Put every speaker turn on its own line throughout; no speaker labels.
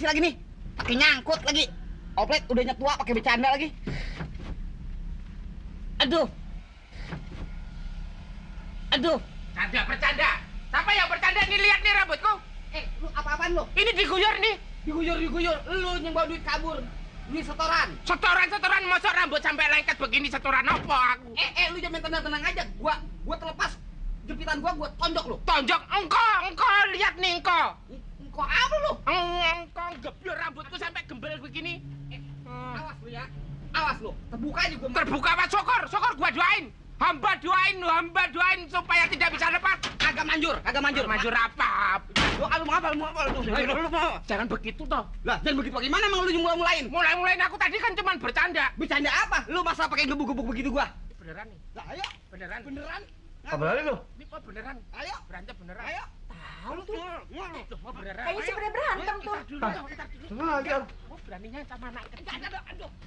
sih lagi nih? Pakai nyangkut lagi. Oplet udah nyetua pakai bercanda lagi. Aduh.
Bercanda. Siapa yang bercanda nih? Lihat nih rambutku.
Lu apa-apaan lu?
Ini diguyur nih.
Diguyur. Lu yang bawa duit kabur. Duit setoran.
Setoran, masa rambut sampai lengket begini setoran apa aku?
Lu jangan tenang-tenang aja. Gua terlepas jepitan gua tonjok lu.
Tonjok engkau lihat nih engkau.
Engkau apa lu?
Engkau geblur rambutku sampai gembel begini.
Awas lu ya. Awas lu. Terbuka aja gua.
Terbuka apa syukur gua doain. Hamba doain supaya tidak bisa lepas.
Agak manjur.
Manjur apa?
Lu mau apa? Lu mau.
Jangan begitu toh.
Lah, jangan begitu bagaimana emang lu mulai-mulain?
Mulai aku tadi kan cuma bercanda.
Bercanda apa? Lu masa pakai gebuk-gebuk begitu gua?
Beneran nih.
Lah, ayo.
Beneran.
Apa berani lu?
Ini kok beneran?
Ayo.
Berantem beneran.
Ayo.
Tahu tuh. Mau beneran.
Kayaknya sih pada berantem tuh.
Ntar dulu.
Sengaja.
Kamu beraninya sama anak kecil.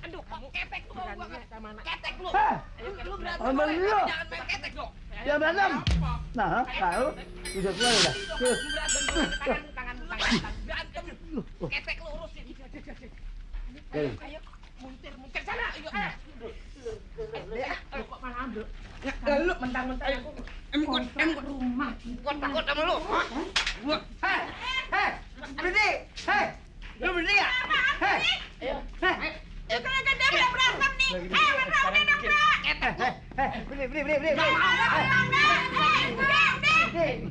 Aduh, ketek lu gua.
Beraninya sama anak
Ketek lu. Lu berantem.
Abang lu.
Jangan main ketek lu.
Ya berantem. Nah, tahu. Udah keluar udah.
Tangan.
Berantem. Ketek lu urusin.
Ayo, muntir sana. Ayo. Kok malah ambil?
Lu
Mentang-mentang aku
emang
rumah.
gua takut sama lu. Gua. Berhenti. Lu berhenti ya?
Ayo.
Kan dia udah berantem nih. Udah dong, Kak.
Beli.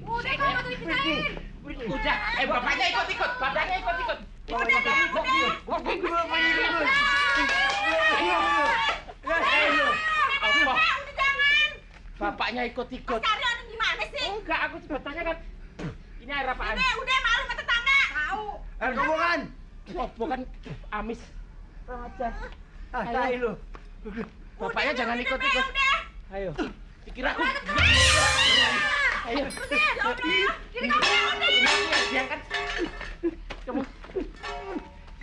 Udah kamu tuh dipisahin.
Udah. Bapaknya ikut.
Udah jangan.
Bapaknya ikut.
Cari orang gimana sih?
Enggak, aku cuma tanya kan. Ini air apaan?
Udah malu ke tetangga. Tahu.
Air kobokan.
Oh, bukan amis. Aja.
Tai lu.
Bapaknya jangan ikut.
Udah.
Ayo. Pikir aku. Ayo.
Jadi kamu udah.
Diangkat. Kamu.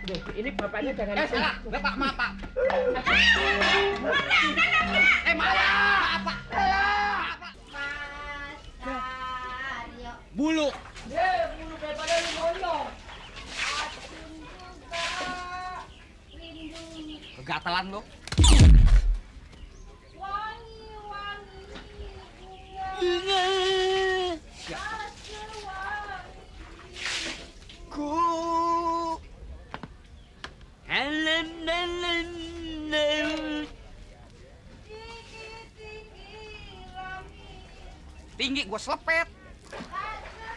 Udah, ini bapaknya jangan ikut.
Salah. Bapak, maaf, Pak. Maaf. Apa? Bulu.
Bulu daripada lu gondong.
Kegatalan lu. Ku tinggi gua selepet.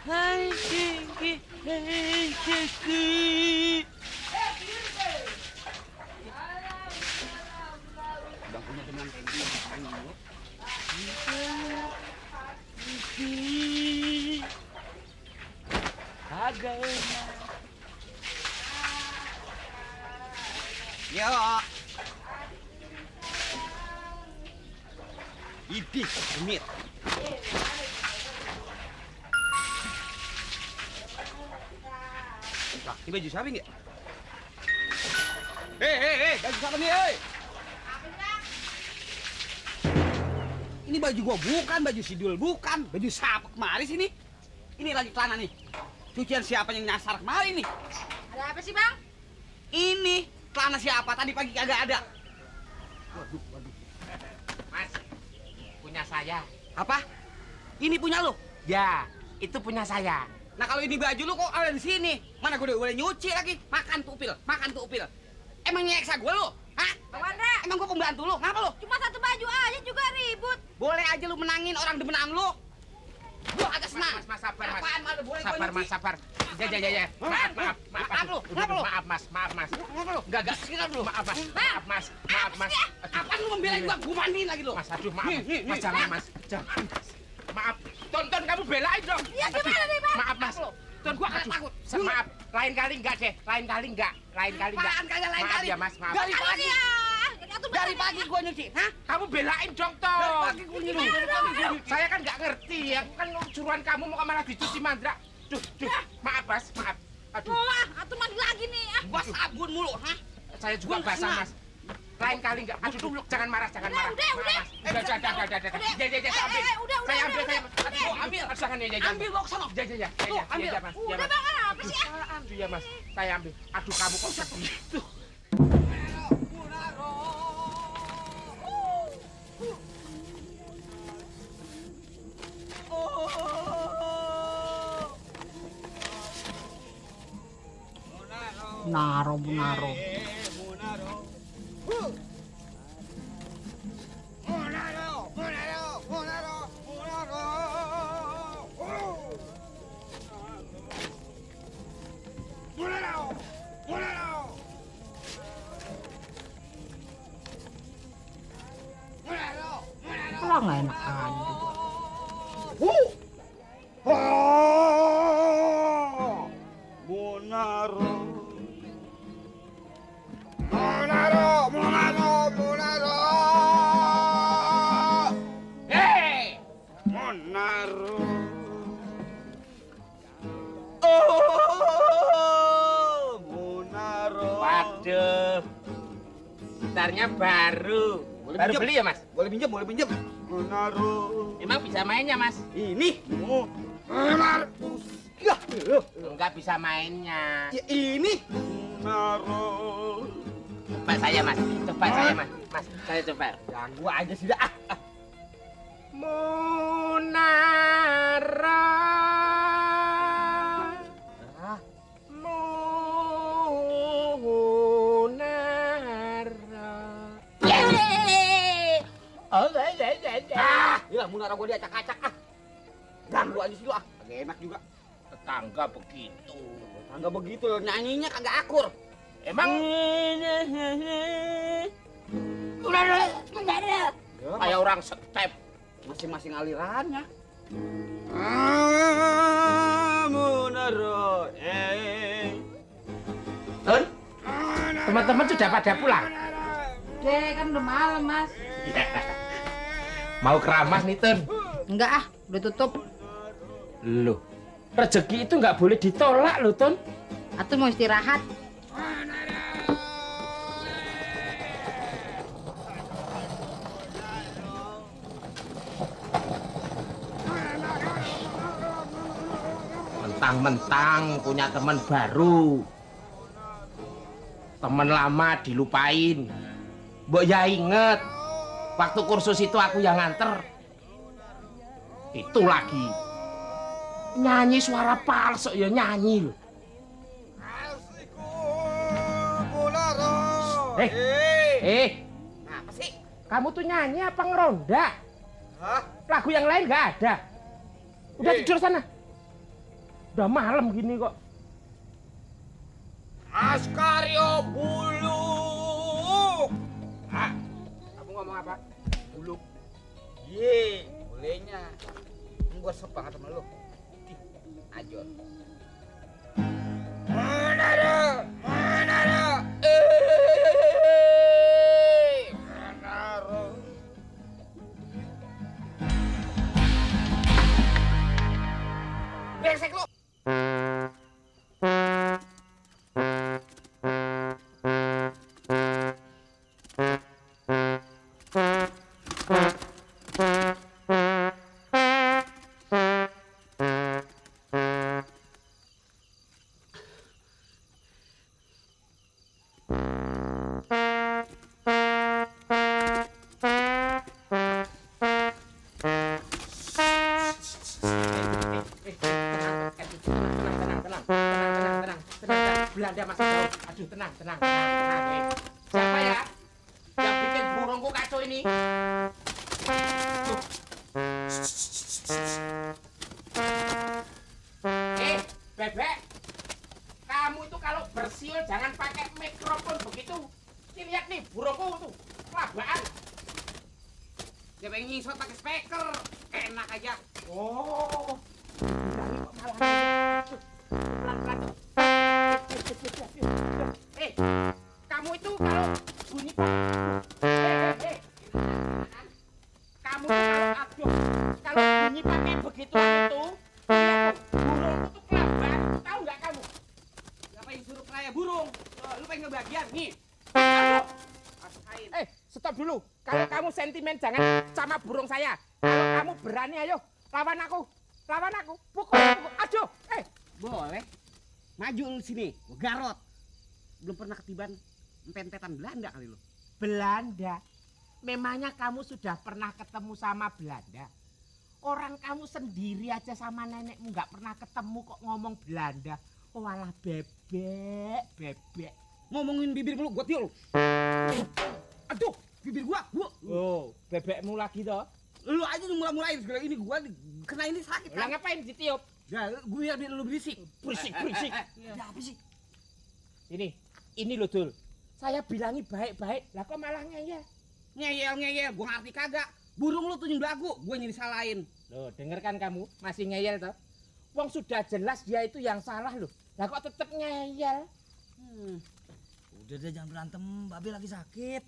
Hai tinggi.
Udah punya teman tinggi, lu. Yo. Idih, gemit. Lah, ini baju siapa nih? Baju siapa nih, Ini baju gua bukan, baju Sidul bukan, baju siapa kemari sini? Ini lagi celana nih. Cucian siapa yang nyasar kemari nih?
Ada apa sih, Bang?
Ini celana siapa tadi pagi kagak ada. Waduh.
Mas, punya saya.
Apa? Ini punya lu?
Ya, itu punya saya.
Nah kalau ini baju lu kok ada di sini? Mana gua udah nyuci lagi? Makan tuh upil. Emang nyeksa gua lu? Hah?
Bang Wanda,
Emang gua pembantu lu? Ngapa lu?
cuma satu baju aja juga ribut.
Boleh aja lu menangin orang demenan lu. Gua agak senang.
Mas, sabar, Mas.
Apaan malu boleh
Sabar, Mas, sabar. Ya. Maaf.
Maaf lu.
Udah,
Ngapa lu?
Maaf, Mas.
Ngapa lu?
Enggak.
Sekitar lu.
Maaf, Mas.
Apaan lu membelain gua mandiin lagi lu?
Mas, aduh, maaf.
Nih.
Mas, jangan, Mas. Jangan. Maaf. Tonton kamu belain dong.
Iya, gimana nih, Bang?
Maaf, Mas. Ton
Gua agak takut.
Maaf. Lain kali enggak deh. Lain kali enggak.
Apaan kagak lain
Maaf
kali?
ya, Mas. Maaf.
Dari pagi.
Atuh,
Dari pagi gua nyuci. Hah?
Kamu belain dong,
Dari
Ton.
pagi gua nyuci.
Saya kan nggak ngerti ya, kan suruhan kamu mau malah dicuci mandra. Duh, maaf Mas, maaf. Aduh,
Wah, atuh mandi lagi nih.
Gua sabun mulu, hah?
saya juga
Gua
basah
senang.
Mas. Lain kali enggak. Aduh, jangan marah, jangan marah.
Udah.
Mas. Udah. Ya, ambil.
Udah.
Saya ambil. Aduh, ambil. Jangan ya.
Ambil bawa ke sono.
Ya,
ambil.
ya, Mas. Ya,
Udah
Mas.
bang, apa sih?
Aduh ya, Mas. Saya ambil. Aduh, kamu kok sedih.
Naro. Kalau nggak enakan.
Hei! Waduh. Gitarnya baru. Baru
pinjam?
beli ya, Mas?
Boleh pinjam.
Emang bisa mainnya, Mas?
Ini.
Enggak bisa mainnya.
Ya ini.
Coba saya, Mas. Mas, saya coba.
Ganggu aja sih dah.
Munara.
Hilang munara gua diacak-acak Ganggu aja sih lu Kagak enak juga.
Tetangga begitu.
Kagak begitu nyanyinya kagak akur.
Emang kayak orang step.
Masing-masing alirannya.
Tun, teman-teman sudah pada pulang.
Deh, kan udah malam, Mas.
Mau keramas nih, Tun.
Enggak udah tutup.
Loh, rezeki itu nggak boleh ditolak loh, Tun.
Atuh mau istirahat.
Mentang-mentang punya teman baru. Teman lama dilupain. Mbok ya inget, waktu kursus itu aku yang nganter. Itu lagi. Nyanyi suara palsu ya nyanyi loh.
Apa sih?
Kamu tuh nyanyi apa ngeronda?
Hah?
Lagu yang lain nggak ada. Udah tidur sana. Udah malam gini kok.
Askario Buluk.
Hah? Kamu ngomong apa?
Buluk. Ye, bolehnya. Gua sepangat sama lu. Ih, ajon. Manado. Manaro. Brengsek lu.
Belanda masih jauh. Aduh, tenang. Siapa ya yang bikin burungku kacau ini? Tuh. Bebek. Kamu itu kalau bersiul jangan pakai mikrofon begitu. Ini lihat nih, burungku tuh kelabaan.
Dia pengen nyisot pakai speaker. Enak aja.
Oh. Berani kok malah. Pelan-pelan. Kamu itu kalau bunyi kamu tuh kalau bunyi pakai begitu itu, lihat tuh, burung itu kelaban, tahu nggak kamu?
Siapa yang suruh kaya burung? Lu pengen ngebagian nih.
Aduh,
Rasain.
sentimen jangan sama burung saya. Kalau kamu berani ayo lawan aku. Lawan aku. Pukul. Aduh.
Boleh. Maju lu sini, gua garot. Belum pernah ketiban empen-empetan Belanda kali lu.
Belanda. Memangnya kamu sudah pernah ketemu sama Belanda? Orang kamu sendiri aja sama nenekmu nggak pernah ketemu kok ngomong Belanda. Oh alah bebek.
Ngomongin bibir mulu, gua tiul. Aduh, bibir gua.
Oh, bebekmu lagi toh?
Lu aja yang mulai-mulain segala ini, gua kena ini sakit.
Lah ngapain ditiup?
Ya, gue biar lu berisik.
Berisik.
Ya apa sih?
Ini loh Dul. Saya bilangi baik-baik, lah kok malah ngeyel?
Ngeyel, gua ngerti kagak. Burung lu tuh yang belagu, gua yang disalahin.
Loh, denger kan kamu masih ngeyel toh? Wong sudah jelas dia itu yang salah loh. Lah kok tetep ngeyel?
Udah deh jangan berantem, Babe lagi sakit.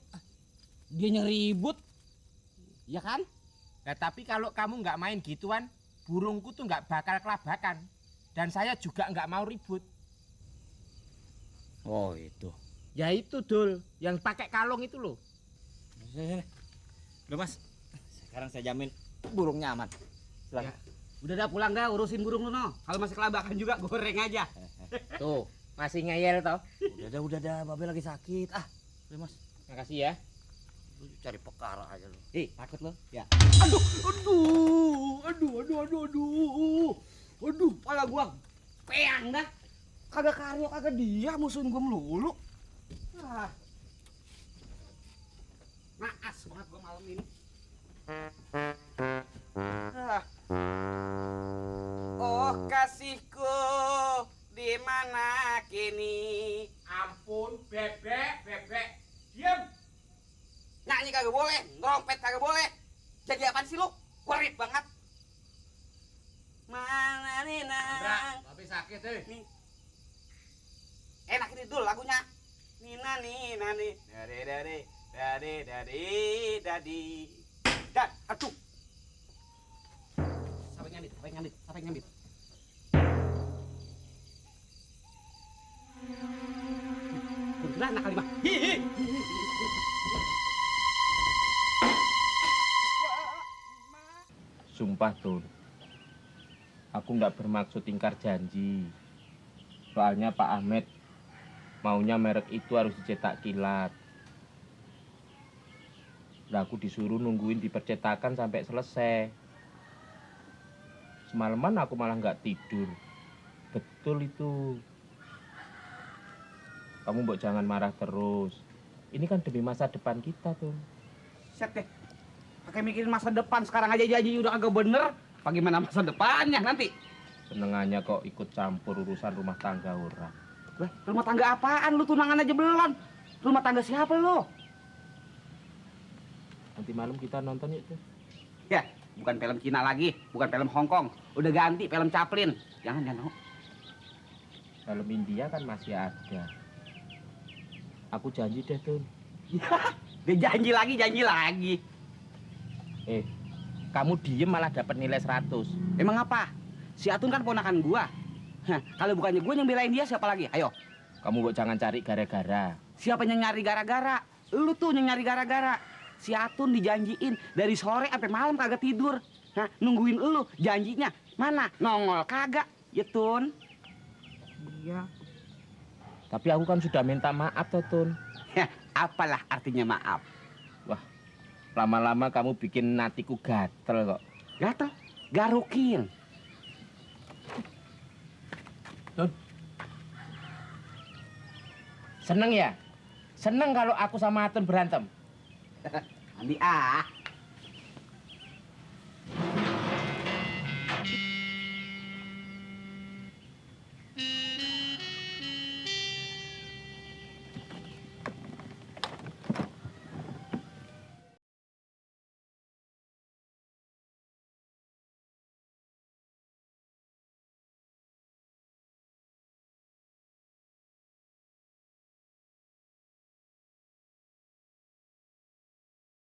Dia nyeribut. Ya kan?
Nah, tapi kalau kamu nggak main gituan, burungku tuh nggak bakal kelabakan. Dan saya juga nggak mau ribut.
Oh itu.
Ya itu Dul, yang pakai kalung itu loh.
Udah Mas, sekarang saya jamin burungnya aman. Silakan.
Udah dah pulang dah, urusin burung lu no. Kalau masih kelabakan juga goreng aja.
Tuh, masih ngeyel toh.
Udah dah, Babe lagi sakit. Udah Mas,
Makasih ya.
lu cari perkara aja lu.
Takut lo?
Ya.
Aduh, pala gua peang dah. Kagak karyo, kagak dia musuhin gua melulu. Naas banget gua malam ini. Oh kasihku, di mana kini?
Ampun, bebek. Diam.
Nyanyi kagak boleh, ngerompet kagak boleh. Jadi apaan sih lu? Kurit banget. Mana nih nang?
Babe sakit
Nih. Enak ini dulu lagunya. Nina nih. Dadi. Dan, aduh. Sampai nyambit. Kuntilanak kali mah.
Sumpah Tur, aku nggak bermaksud ingkar janji. Soalnya Pak Ahmed maunya merek itu harus dicetak kilat. Lah aku disuruh nungguin di percetakan sampai selesai. Semalaman aku malah nggak tidur. Betul itu. Kamu mbok jangan marah terus. Ini kan demi masa depan kita tuh.
Set deh. Pakai mikirin masa depan, sekarang aja janji udah agak bener. Bagaimana masa depannya nanti?
Senengannya kok ikut campur urusan rumah tangga orang.
Lah, rumah tangga apaan? Lu tunangan aja belum. Rumah tangga siapa lu?
Nanti malam kita nonton yuk tuh.
Ya, bukan film Cina lagi, bukan film Hong Kong. Udah ganti film Chaplin. Jangan mau.
Film India kan masih ada. Aku janji deh tuh.
Dia janji lagi.
Kamu diem malah dapat nilai 100.
Emang apa? Si Atun kan ponakan gua. Hah, kalau bukannya gua yang belain dia, siapa lagi? Ayo.
Kamu kok jangan cari gara-gara.
Siapa yang nyari gara-gara? Lu tuh yang nyari gara-gara. Si Atun dijanjiin dari sore sampai malam kagak tidur. Nah, nungguin lu janjinya. Mana? Nongol kagak. Ya, Tun.
Iya. Tapi aku kan sudah minta maaf toh, Tun.
Ya, apalah artinya maaf?
Lama-lama kamu bikin hatiku gatel kok.
Gatel? Garukin.
Tun. Seneng ya? Seneng kalau aku sama Atun berantem.
Andi